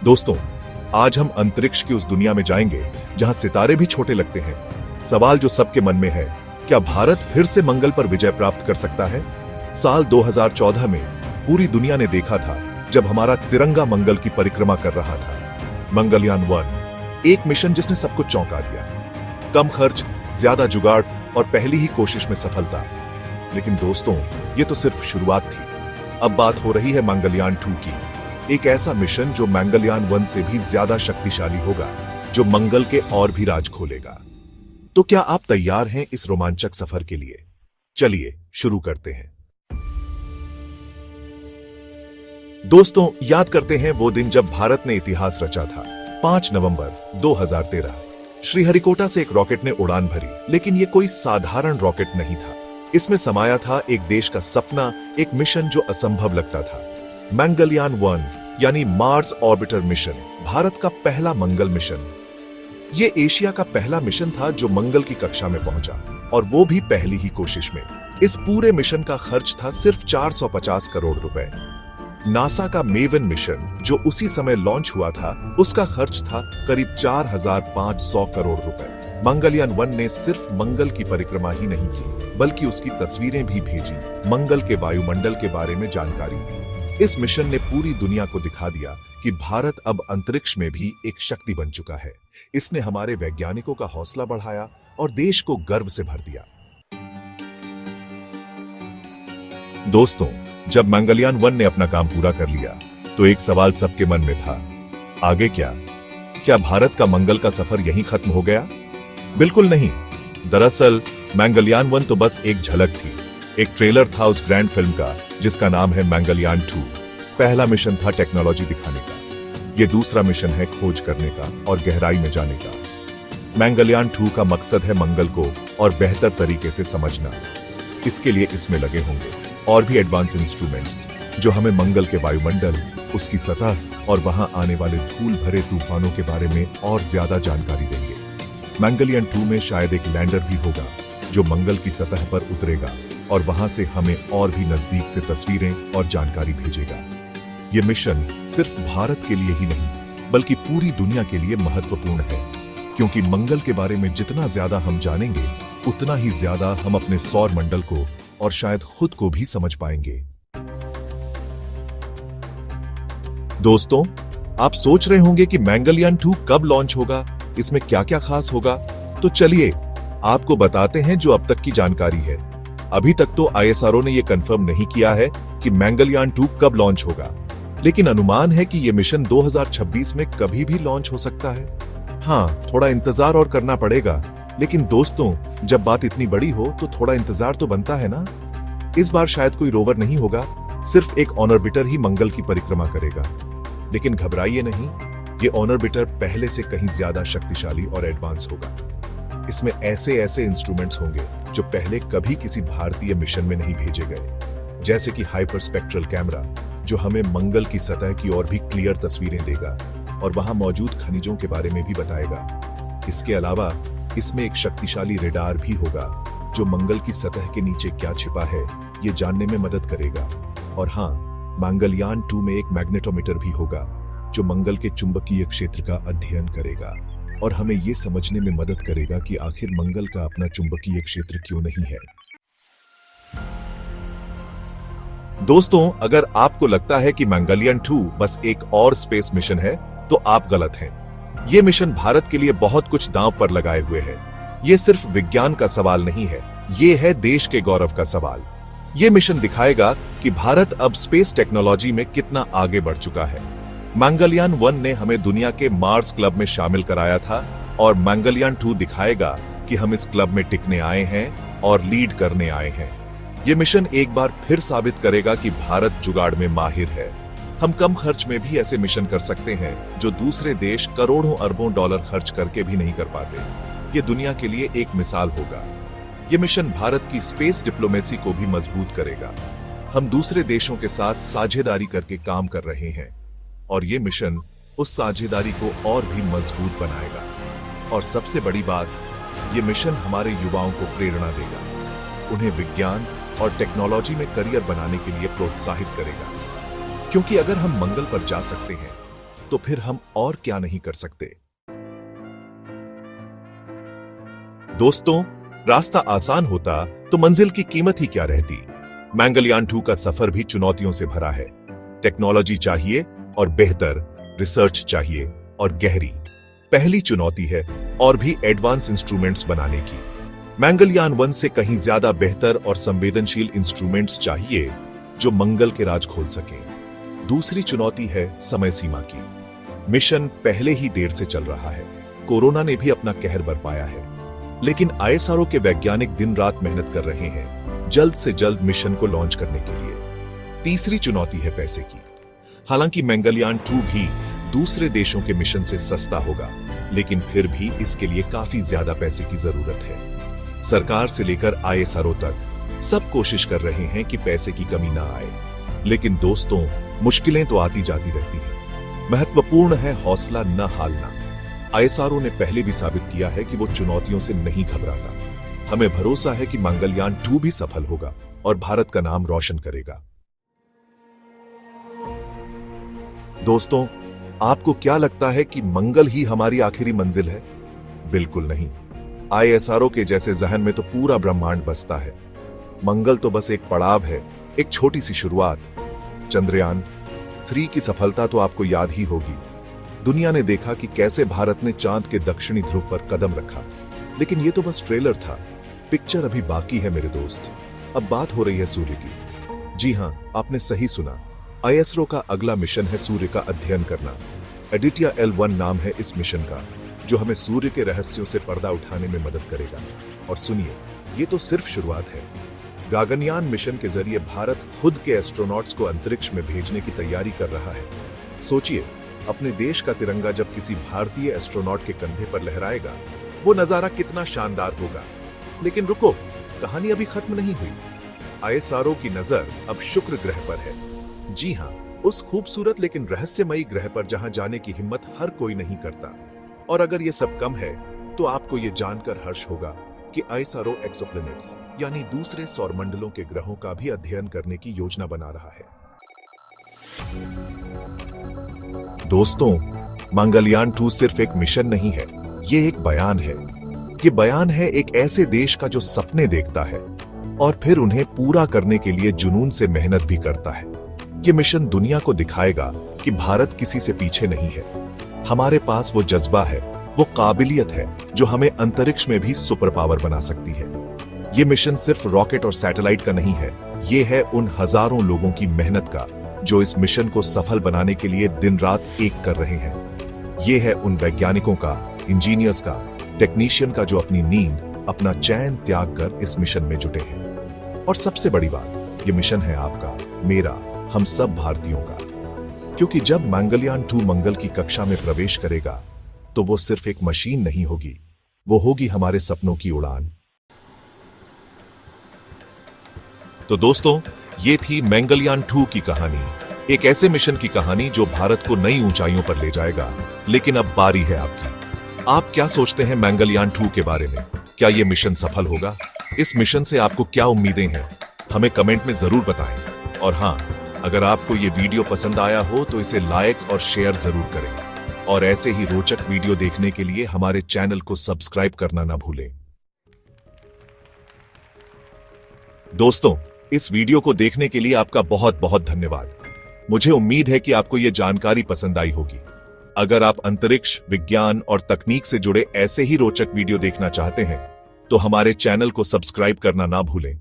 दोस्तों, आज हम अंतरिक्ष की उस दुनिया में जाएंगे जहां सितारे भी छोटे लगते हैं। सवाल जो सबके मन में है, क्या भारत फिर से मंगल पर विजय प्राप्त कर सकता है? साल 2014 में पूरी दुनिया ने देखा था जब हमारा तिरंगा मंगल की परिक्रमा कर रहा था। मंगलयान 1 एक मिशन जिसने सबको चौंका दिया। कम खर्च, ज्यादा जुगाड़ और पहली ही कोशिश में सफलता। लेकिन दोस्तों, ये तो सिर्फ शुरुआत थी। अब बात हो रही है मंगलयान 2 की। एक ऐसा मिशन जो मंगलयान 1 से भी ज्यादा शक्तिशाली होगा, जो मंगल के और भी राज खोलेगा। तो क्या आप तैयार हैं इस रोमांचक सफर के लिए? चलिए शुरू करते हैं। दोस्तों, याद करते हैं वो दिन जब भारत ने इतिहास रचा था। 5 नवंबर 2013 श्रीहरिकोटा से एक रॉकेट ने उड़ान भरी, लेकिन ये कोई साधारण रॉकेट नहीं था। इसमें समाया था एक देश का सपना, एक मिशन जो असंभव लगता था। मंगलयान 1 यानी मार्स ऑर्बिटर मिशन, भारत का पहला मंगल मिशन। ये एशिया का पहला मिशन था जो मंगल की कक्षा में पहुंचा, और वो भी पहली ही कोशिश में। इस पूरे मिशन का खर्च था सिर्फ 450 करोड़ रुपए। नासा का मेवन मिशन जो उसी समय लॉन्च हुआ था, उसका खर्च था करीब 4500 करोड़ रुपए। मंगलयान 1 ने सिर्फ मंगल की परिक्रमा ही नहीं की, बल्कि उसकी तस्वीरें भी भेजी, मंगल के वायुमंडल के बारे में जानकारी दी। इस मिशन ने पूरी दुनिया को दिखा दिया कि भारत अब अंतरिक्ष में भी एक शक्ति बन चुका है। इसने हमारे वैज्ञानिकों का हौसला बढ़ाया और देश को गर्व से भर दिया। दोस्तों, जब मंगलयान 1 ने अपना काम पूरा कर लिया, तो एक सवाल सबके मन में था, आगे क्या? क्या भारत का मंगल का सफर यहीं खत्म हो गया? बिल्कुल नहीं। दरअसल मंगलयान 1 तो बस एक झलक थी, एक ट्रेलर था उस ग्रैंड फिल्म का जिसका नाम है मंगलयान 2। पहला मिशन था टेक्नोलॉजी दिखाने का, ये दूसरा मिशन है खोज करने का और गहराई में जाने का। मंगलयान 2 का मकसद है मंगल को और बेहतर तरीके से समझना। इसके लिए इसमें लगे होंगे और भी एडवांस इंस्ट्रूमेंट्स जो हमें मंगल के वायुमंडल, उसकी सतह और वहां आने वाले धूल भरे तूफानों के बारे में और ज्यादा जानकारी देंगे। मंगलयान 2 में शायद एक लैंडर भी होगा जो मंगल की सतह पर उतरेगा और वहां से हमें और भी नजदीक से तस्वीरें और जानकारी भेजेगा। ये मिशन सिर्फ भारत के लिए ही नहीं, बल्कि पूरी दुनिया के लिए महत्वपूर्ण है, क्योंकि मंगल के बारे में जितना ज्यादा हम जानेंगे, उतना ही ज्यादा हम अपने सौर मंडल को और शायद खुद को भी समझ पाएंगे। दोस्तों, आप सोच रहे होंगे कि मंगलयान 2 कब लॉन्च होगा, इसमें क्या क्या खास होगा? तो चलिए आपको बताते हैं जो अब तक की जानकारी है। अभी तक तो ISRO ने यह कंफर्म नहीं किया है कि मंगलयान 2 कब लॉन्च होगा, लेकिन अनुमान है कि यह मिशन 2026 में कभी भी लॉन्च हो सकता है। हाँ, थोड़ा इंतजार और करना पड़ेगा, लेकिन दोस्तों, जब बात इतनी बड़ी हो तो थोड़ा इंतजार तो बनता है ना। इस बार शायद कोई रोवर नहीं होगा, सिर्फ एक ऑर्बिटर ही मंगल की परिक्रमा करेगा। लेकिन घबराइए नहीं, ये ऑर्बिटर पहले से कहीं ज्यादा शक्तिशाली और एडवांस होगा। इसमें ऐसे इंस्ट्रूमेंट्स होंगे जो पहले कभी किसी भारतीय मिशन में नहीं भेजे गए, जैसे कि हाइपरस्पेक्ट्रल कैमरा जो हमें मंगल की सतह की और भी क्लियर तस्वीरें देगा और वहां मौजूद खनिजों के बारे में भी बताएगा। इसके अलावा इसमें एक शक्तिशाली रेडार भी होगा जो मंगल की सतह के नीचे क्या छिपा है ये जानने में मदद करेगा। और हाँ, मंगलयान 2 में एक मैग्नेटोमीटर भी होगा जो मंगल के चुंबकीय क्षेत्र का अध्ययन करेगा और हमें यह समझने में मदद करेगा कि आखिर मंगल का अपना चुंबकीय क्षेत्र क्यों नहीं है। दोस्तों, अगर आपको लगता है कि मंगलयान 2 बस एक और स्पेस मिशन है, तो आप गलत हैं। यह मिशन भारत के लिए बहुत कुछ दांव पर लगाए हुए है। यह सिर्फ विज्ञान का सवाल नहीं है, यह है देश के गौरव का सवाल। यह मिशन दिखाएगा कि भारत अब स्पेस टेक्नोलॉजी में कितना आगे बढ़ चुका है। मंगलयान 1 ने हमें दुनिया के मार्स क्लब में शामिल कराया था, और मंगलयान 2 दिखाएगा कि हम इस क्लब में टिकने आए हैं और लीड करने आए हैं। यह मिशन एक बार फिर साबित करेगा कि भारत जुगाड़ में माहिर है। हम कम खर्च में भी ऐसे मिशन कर सकते हैं जो दूसरे देश करोड़ों अरबों डॉलर खर्च करके भी नहीं कर पाते। ये दुनिया के लिए एक मिसाल होगा। ये मिशन भारत की स्पेस डिप्लोमेसी को भी मजबूत करेगा। हम दूसरे देशों के साथ साझेदारी करके काम कर रहे हैं, और ये मिशन उस साझेदारी को और भी मजबूत बनाएगा। और सबसे बड़ी बात, ये मिशन हमारे युवाओं को प्रेरणा देगा, उन्हें विज्ञान और टेक्नोलॉजी में करियर बनाने के लिए प्रोत्साहित करेगा। क्योंकि अगर हम मंगल पर जा सकते हैं, तो फिर हम और क्या नहीं कर सकते। दोस्तों, रास्ता आसान होता तो मंजिल की कीमत ही क्या रहती। मंगलयान 2 का सफर भी चुनौतियों से भरा है। टेक्नोलॉजी चाहिए और बेहतर, रिसर्च चाहिए और गहरी। पहली चुनौती है और भी एडवांस इंस्ट्रूमेंट्स बनाने की। मंगलयान 1 से कहीं ज्यादा बेहतर और संवेदनशील इंस्ट्रूमेंट्स चाहिए जो मंगल के राज खोल सके। दूसरी चुनौती है समय सीमा की। मिशन पहले ही देर से चल रहा है, कोरोना ने भी अपना कहर बरपाया है, लेकिन आईएसआरओ के वैज्ञानिक दिन रात मेहनत कर रहे हैं जल्द से जल्द मिशन को लॉन्च करने के लिए। तीसरी चुनौती है पैसे की। हालांकि मंगलयान 2 भी दूसरे देशों के मिशन से सस्ता होगा, लेकिन फिर भी इसके लिए काफी ज्यादा पैसे की जरूरत है। सरकार से लेकर आईएसआरओ तक सब कोशिश कर रहे हैं कि पैसे की कमी ना आए, लेकिन दोस्तों, मुश्किलें तो आती जाती रहती हैं। महत्वपूर्ण है हौसला न हारना। आईएसआरओ ने पहले भी साबित किया है कि वो चुनौतियों से नहीं घबराता। हमें भरोसा है कि मंगलयान 2 भी सफल होगा और भारत का नाम रोशन करेगा। दोस्तों, आपको क्या लगता है कि मंगल ही हमारी आखिरी मंजिल है? बिल्कुल नहीं। आईएसआरओ के जैसे जहन में तो पूरा ब्रह्मांड बसता है। मंगल तो बस एक पड़ाव है, एक छोटी सी शुरुआत। चंद्रयान 3 की सफलता तो आपको याद ही होगी। दुनिया ने देखा कि कैसे भारत ने चांद के दक्षिणी ध्रुव पर कदम रखा, लेकिन यह तो बस ट्रेलर था। पिक्चर अभी बाकी है मेरे दोस्त। अब बात हो रही है सूर्य की। जी हां, आपने सही सुना। आईएसआरओ का अगला मिशन है सूर्य का अध्ययन करना। एडिटिया L1 नाम है इस मिशन का, जो हमें सूर्य के रहस्यों से पर्दा उठाने में मदद करेगा। और सुनिए, ये तो सिर्फ शुरुआत है। गगनयान मिशन के जरिए भारत खुद के एस्ट्रोनॉट्स को अंतरिक्ष में भेजने की तैयारी कर रहा है। सोचिए, अपने देश का तिरंगा जब किसी भारतीय एस्ट्रोनॉट के कंधे पर लहराएगा, वो नजारा कितना शानदार होगा। लेकिन रुको, कहानी अभी खत्म नहीं हुई। आईएसआरओ की नजर अब शुक्र ग्रह पर है। जी हां, उस खूबसूरत लेकिन रहस्यमयी ग्रह पर जहां जाने की हिम्मत हर कोई नहीं करता। और अगर ये सब कम है, तो आपको ये जानकर हर्ष होगा कि आईएसआरओ एक्सोप्लैनेट्स यानी दूसरे सौरमंडलों के ग्रहों का भी अध्ययन करने की योजना बना रहा है। दोस्तों, मंगलयान 2 सिर्फ एक मिशन नहीं है, ये एक बयान है। ये बयान है एक ऐसे देश का जो सपने देखता है और फिर उन्हें पूरा करने के लिए जुनून से मेहनत भी करता है। ये मिशन दुनिया को दिखाएगा कि भारत किसी से पीछे नहीं है। हमारे पास वो जज्बा है, वो काबिलियत है जो हमें अंतरिक्ष में भी सुपर पावर बना सकती है। ये मिशन सिर्फ रॉकेट और सैटेलाइट का नहीं है, ये है उन हजारों लोगों की मेहनत का जो इस मिशन को सफल बनाने के लिए दिन रात एक कर रहे हैं। ये है उन वैज्ञानिकों का, इंजीनियर्स का, टेक्नीशियन का जो अपनी नींद, अपना चैन त्याग कर इस मिशन में जुटे हैं। और सबसे बड़ी बात, ये मिशन है आपका, मेरा, हम सब भारतीयों का। क्योंकि जब मंगलयान 2 मंगल की कक्षा में प्रवेश करेगा, तो वो सिर्फ एक मशीन नहीं होगी, वो होगी हमारे सपनों की उड़ान। तो दोस्तों, ये थी मंगलयान 2 की कहानी। एक ऐसे मिशन की कहानी जो भारत को नई ऊंचाइयों पर ले जाएगा। लेकिन अब बारी है आपकी। आप क्या सोचते हैं मंगलयान 2 के बारे में? क्या ये मिशन सफल होगा? इस मिशन से आपको क्या उम्मीदें हैं? हमें कमेंट में जरूर बताएं। और हां, अगर आपको ये वीडियो पसंद आया हो तो इसे लाइक और शेयर जरूर करें। और ऐसे ही रोचक वीडियो देखने के लिए हमारे चैनल को सब्सक्राइब करना ना भूलें। दोस्तों, इस वीडियो को देखने के लिए आपका बहुत बहुत धन्यवाद। मुझे उम्मीद है कि आपको यह जानकारी पसंद आई होगी। अगर आप अंतरिक्ष, विज्ञान और तकनीक से जुड़े ऐसे ही रोचक वीडियो देखना चाहते हैं, तो हमारे चैनल को सब्सक्राइब करना ना भूलें।